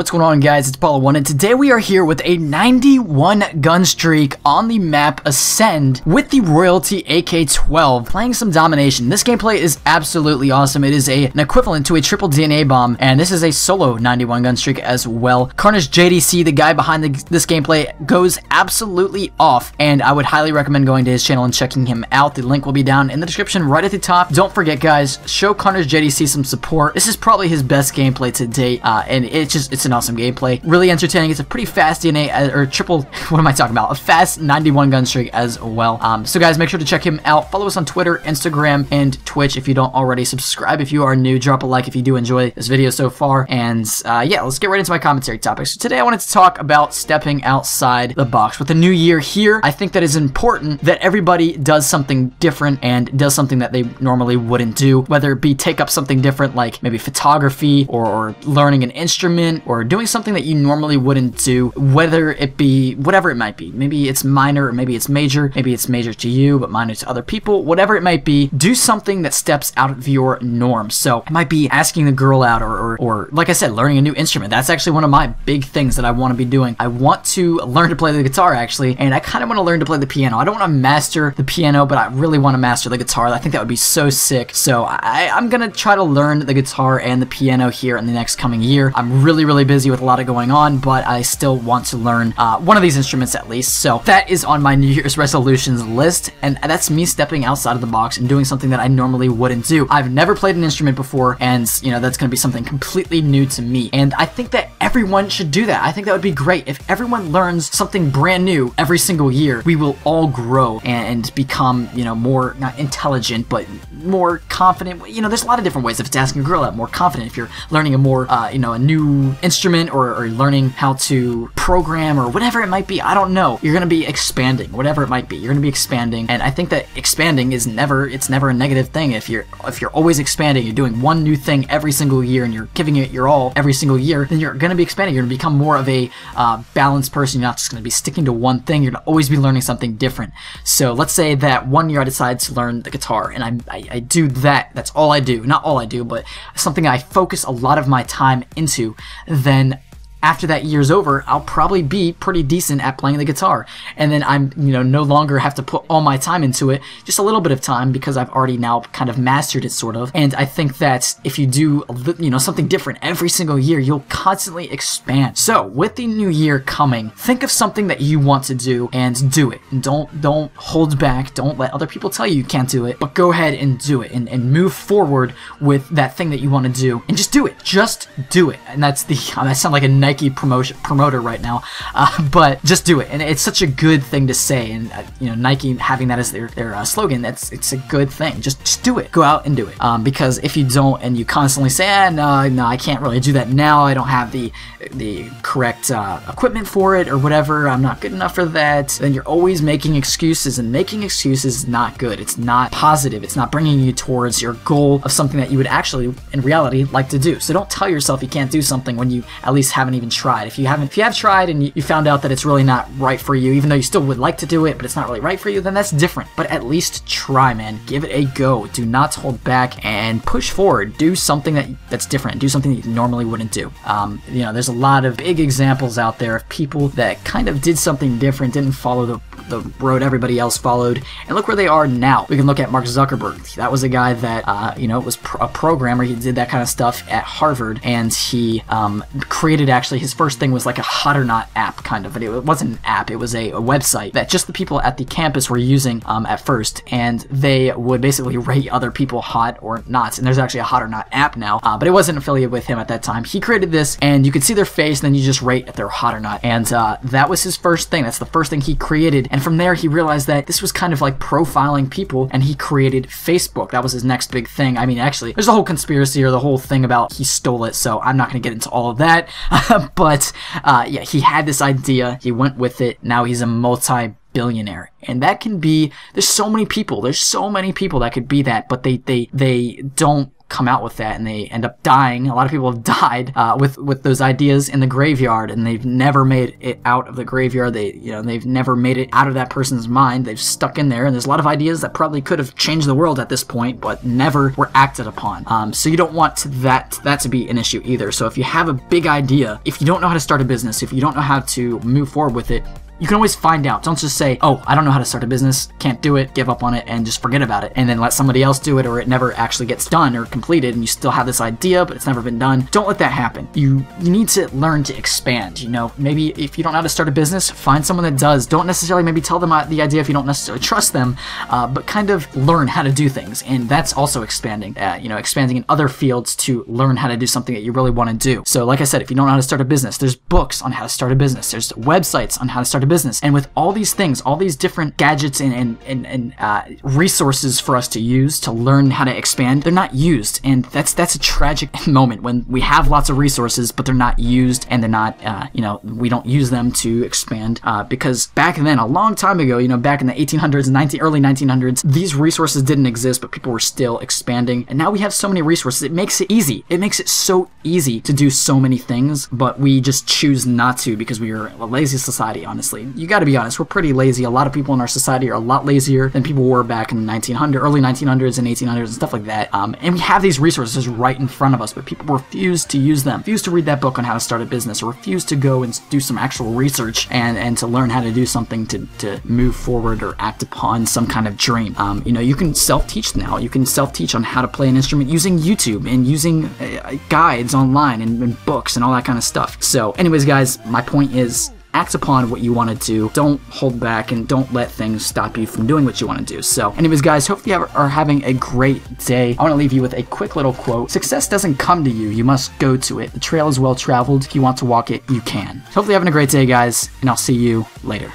What's going on, guys? It's Apollo1, and today we are here with a 91 gun streak on the map Ascend with the Royalty AK-12, playing some domination. This gameplay is absolutely awesome. It is an equivalent to a triple DNA bomb, and this is a solo 91 gun streak as well. KARNAGE JDC, the guy behind this gameplay, goes absolutely off, and I would highly recommend going to his channel and checking him out. The link will be down in the description right at the top. Don't forget, guys, show KARNAGE JDC some support. This is probably his best gameplay to date, and it's an awesome gameplay. Really entertaining. It's a pretty fast DNA, or triple, what am I talking about? A fast 91 gun streak as well. So guys, make sure to check him out. Follow us on Twitter, Instagram, and Twitch if you don't already. Subscribe if you are new. Drop a like if you do enjoy this video so far. And yeah, let's get right into my commentary topics. So today I wanted to talk about stepping outside the box. With the new year here, I think that it's important that everybody does something different and does something that they normally wouldn't do, whether it be take up something different like maybe photography or learning an instrument or doing something that you normally wouldn't do, whether it be whatever it might be. Maybe it's minor or maybe it's major. Maybe it's major to you but minor to other people. Whatever it might be, do something that steps out of your norm. So it might be asking the girl out or like I said, learning a new instrument. That's actually one of my big things that I want to be doing. I want to learn to play the guitar actually, and I kind of want to learn to play the piano. I don't want to master the piano, but I really want to master the guitar. I think that would be so sick. So I'm gonna try to learn the guitar and the piano here in the next coming year. I'm really busy with a lot of going on, but I still want to learn one of these instruments at least. So that is on my New Year's resolutions list, and that's me stepping outside of the box and doing something that I normally wouldn't do. I've never played an instrument before, and you know, that's going to be something completely new to me, and I think that everyone should do that. I think that would be great if everyone learns something brand new every single year. We will all grow and become, you know, more, not intelligent, but more confident. You know, there's a lot of different ways. If it's asking a girl out, more confident. If you're learning a more you know, a new instrument or learning how to program or whatever it might be, I don't know. You're gonna be expanding, whatever it might be. You're gonna be expanding, and I think that expanding is never a negative thing. If you're always expanding, you're doing one new thing every single year, and you're giving it your all every single year, then you're gonna be expanding. You're gonna become more of a balanced person. You're not just gonna be sticking to one thing. You're gonna always be learning something different. So let's say that one year I decide to learn the guitar, and I do that. That's all I do. Not all I do, but something I focus a lot of my time into. Then after that year's over, I'll probably be pretty decent at playing the guitar, and then I'm, you know, no longer have to put all my time into it, just a little bit of time, because I've already now kind of mastered it, sort of. And I think that if you do, you know, something different every single year, you'll constantly expand. So with the new year coming, think of something that you want to do and do it. And don't hold back. Don't let other people tell you you can't do it, but go ahead and do it, and move forward with that thing that you want to do, and just do it. Just do it. And that's the, I sound like a Nike promoter right now, but just do it. And it's such a good thing to say, and you know, Nike having that as their slogan, it's a good thing. Just do it. Go out and do it, because if you don't and you constantly say, no, I can't really do that now, I don't have the correct equipment for it or whatever, I'm not good enough for that, then you're always making excuses, and making excuses is not good. It's not positive. It's not bringing you towards your goal of something that you would actually in reality like to do. So don't tell yourself you can't do something when you at least haven't even tried. If you have tried and you found out that it's really not right for you, even though you still would like to do it, but it's not really right for you, then that's different. But at least try, man. Give it a go. Do not hold back and push forward. Do something that's different. Do something that you normally wouldn't do. You know, there's a lot of big examples out there of people that kind of did something different, didn't follow the road everybody else followed, and look where they are now. We can look at Mark Zuckerberg. That was a guy that you know, was a programmer. He did that kind of stuff at Harvard, and he created, actually, his first thing was like a Hot or Not app, kind of, but it wasn't an app, it was a website that just the people at the campus were using at first, and they would basically rate other people hot or not. And there's actually a Hot or Not app now, but it wasn't affiliated with him at that time. He created this, and you could see their face, and then you just rate if they're hot or not, and that was his first thing. That's the first thing he created, and from there he realized that this was kind of like profiling people, and he created Facebook. That was his next big thing. I mean, actually, there's a whole conspiracy or the whole thing about he stole it, so I'm not going to get into all of that, but yeah, he had this idea, he went with it, now he's a multi-billionaire. And that can be, there's so many people that could be that, but they don't come out with that and they end up dying. A lot of people have died with those ideas in the graveyard, and they've never made it out of the graveyard. They've never made it out of that person's mind. They've stuck in there, and there's a lot of ideas that probably could have changed the world at this point, but never were acted upon. So you don't want that to be an issue either. So if you have a big idea, if you don't know how to start a business, if you don't know how to move forward with it, you can always find out. Don't just say, oh, I don't know how to start a business, can't do it, give up on it, and just forget about it, and then let somebody else do it, or it never actually gets done or completed, and you still have this idea, but it's never been done. Don't let that happen. You need to learn to expand. You know, maybe if you don't know how to start a business, find someone that does. Don't necessarily maybe tell them the idea if you don't necessarily trust them, but kind of learn how to do things, and that's also expanding. Expanding in other fields to learn how to do something that you really want to do. So like I said, if you don't know how to start a business, there's books on how to start a business. There's websites on how to start a business. And with all these things, all these different gadgets and resources for us to use to learn how to expand, they're not used. And that's a tragic moment when we have lots of resources, but they're not used, and they're not, we don't use them to expand. Because back then, a long time ago, back in the 1800s and early 1900s, these resources didn't exist, but people were still expanding. And now we have so many resources. It makes it easy. It makes it so easy to do so many things, but we just choose not to because we are a lazy society, honestly. You got to be honest, we're pretty lazy. A lot of people in our society are a lot lazier than people were back in the early 1900s and 1800s and stuff like that. And we have these resources right in front of us, but people refuse to use them. Refuse to read that book on how to start a business, or refuse to go and do some actual research and to learn how to do something to move forward or act upon some kind of dream. You can self-teach now. You can self-teach on how to play an instrument using YouTube and using guides online and books and all that kind of stuff. So anyways, guys, my point is, act upon what you want to do. Don't hold back, and don't let things stop you from doing what you want to do. So anyways, guys, hopefully you are having a great day. I want to leave you with a quick little quote. Success doesn't come to you. You must go to it. The trail is well traveled. If you want to walk it, you can. Hopefully you're having a great day, guys, and I'll see you later.